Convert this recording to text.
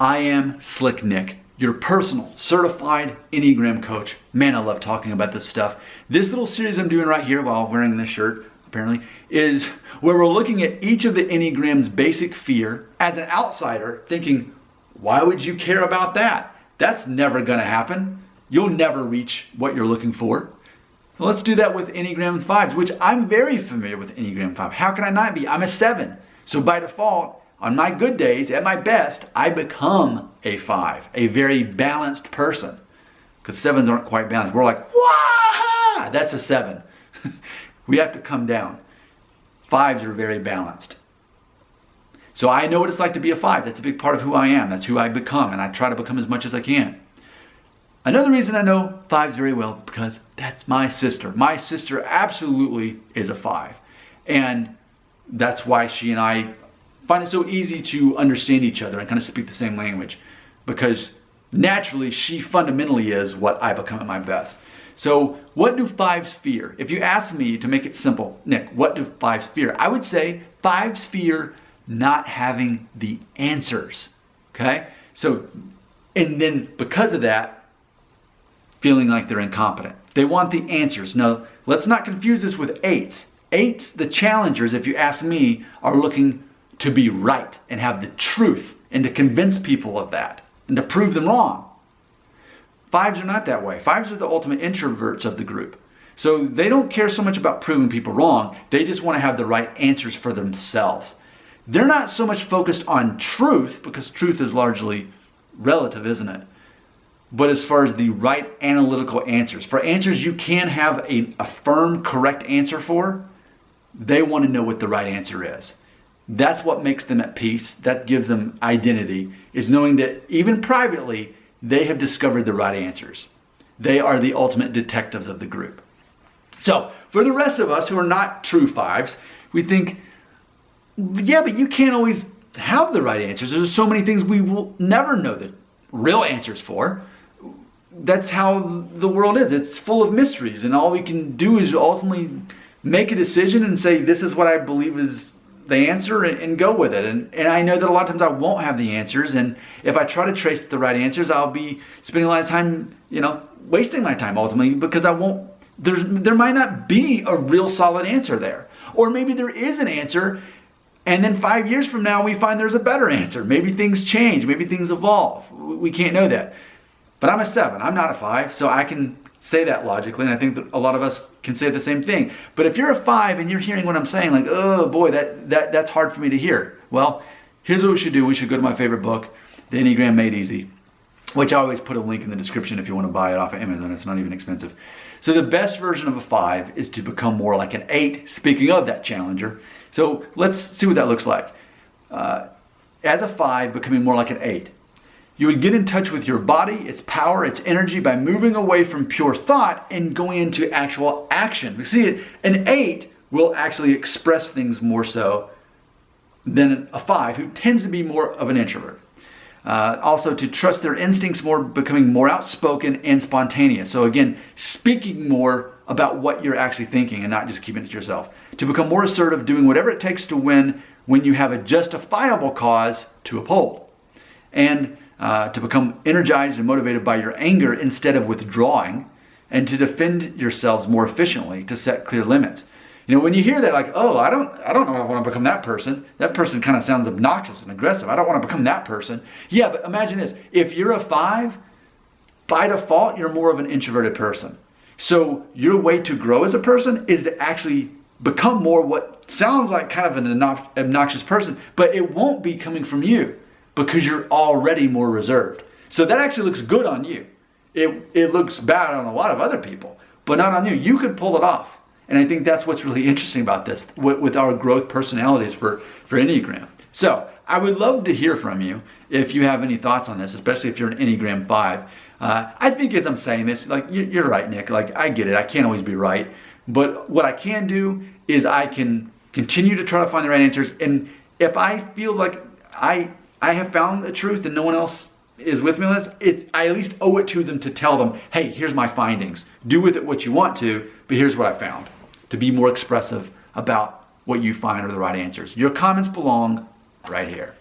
I am Slick Nick, your personal certified Enneagram coach. Man, I love talking about this stuff. This little series I'm doing right here while wearing this shirt, apparently, is where we're looking at each of the Enneagram's basic fear as an outsider, thinking, why would you care about that? That's never gonna happen. You'll never reach what you're looking for. So let's do that with Enneagram 5s, which I'm very familiar with Enneagram 5. How can I not be? I'm a 7. So by default, on my good days, at my best, I become a 5, a very balanced person. Because 7s aren't quite balanced. We're like, wah! That's a 7. We have to come down. 5s are very balanced. So I know what it's like to be a 5. That's a big part of who I am. That's who I become, and I try to become as much as I can. Another reason I know 5s very well, because that's my sister. My sister absolutely is a 5. And that's why she and I find it so easy to understand each other and kind of speak the same language, because naturally she fundamentally is what I become at my best. So what do 5s fear? If you ask me to make it simple, Nick, what do 5s fear? I would say 5s fear not having the answers, okay? So, and then because of that, feeling like they're incompetent. They want the answers. Now, let's not confuse this with 8s. 8s, the challengers, if you ask me, are looking to be right and have the truth and to convince people of that and to prove them wrong. 5s are not that way. 5s are the ultimate introverts of the group. So they don't care so much about proving people wrong. They just want to have the right answers for themselves. They're not so much focused on truth, because truth is largely relative, isn't it? But as far as the right analytical answers, for answers you can have a firm, correct answer for, they want to know what the right answer is. That's what makes them at peace. That gives them identity, is knowing that even privately, they have discovered the right answers. They are the ultimate detectives of the group. So for the rest of us who are not true 5s, we think, yeah, but you can't always have the right answers. There's so many things we will never know the real answers for. That's how the world is. It's full of mysteries, and all we can do is ultimately make a decision and say, this is what I believe is the answer, and go with it. And I know that a lot of times I won't have the answers, and if I try to trace the right answers, I'll be spending a lot of time, wasting my time ultimately, because there might not be a real solid answer there. Or maybe there is an answer, and then 5 years from now we find there's a better answer. Maybe things change, maybe things evolve. We can't know that. But I'm a 7, I'm not a 5, so I can say that logically, and I think that a lot of us can say the same thing. But if you're a 5 and you're hearing what I'm saying, like, oh boy, that's hard for me to hear. Well, here's what we should do. We should go to my favorite book, The Enneagram Made Easy, which I always put a link in the description if you want to buy it off of Amazon. It's not even expensive. So the best version of a 5 is to become more like an 8, speaking of that challenger. So let's see what that looks like. As a 5, becoming more like an 8. You would get in touch with your body, its power, its energy by moving away from pure thought and going into actual action. We see an 8 will actually express things more so than a 5, who tends to be more of an introvert. Also to trust their instincts more, becoming more outspoken and spontaneous. So again, speaking more about what you're actually thinking and not just keeping it to yourself. To become more assertive, doing whatever it takes to win when you have a justifiable cause to uphold. And to become energized and motivated by your anger instead of withdrawing, and to defend yourselves more efficiently, to set clear limits. When you hear that, like, oh, I don't know if I want to become that person. That person kind of sounds obnoxious and aggressive. I don't want to become that person. Yeah, but imagine this. If you're a 5, by default, you're more of an introverted person. So your way to grow as a person is to actually become more what sounds like kind of an obnoxious person, but it won't be coming from you, because you're already more reserved. So that actually looks good on you. It looks bad on a lot of other people, but not on you. You could pull it off. And I think that's what's really interesting about this with our growth personalities for Enneagram. So I would love to hear from you if you have any thoughts on this, especially if you're an Enneagram 5. I think as I'm saying this, like, you're right, Nick. Like, I get it. I can't always be right. But what I can do is I can continue to try to find the right answers. And if I feel like I have found the truth and no one else is with me on this, I at least owe it to them to tell them, hey, here's my findings. Do with it what you want to, but here's what I found. To be more expressive about what you find are the right answers. Your comments belong right here.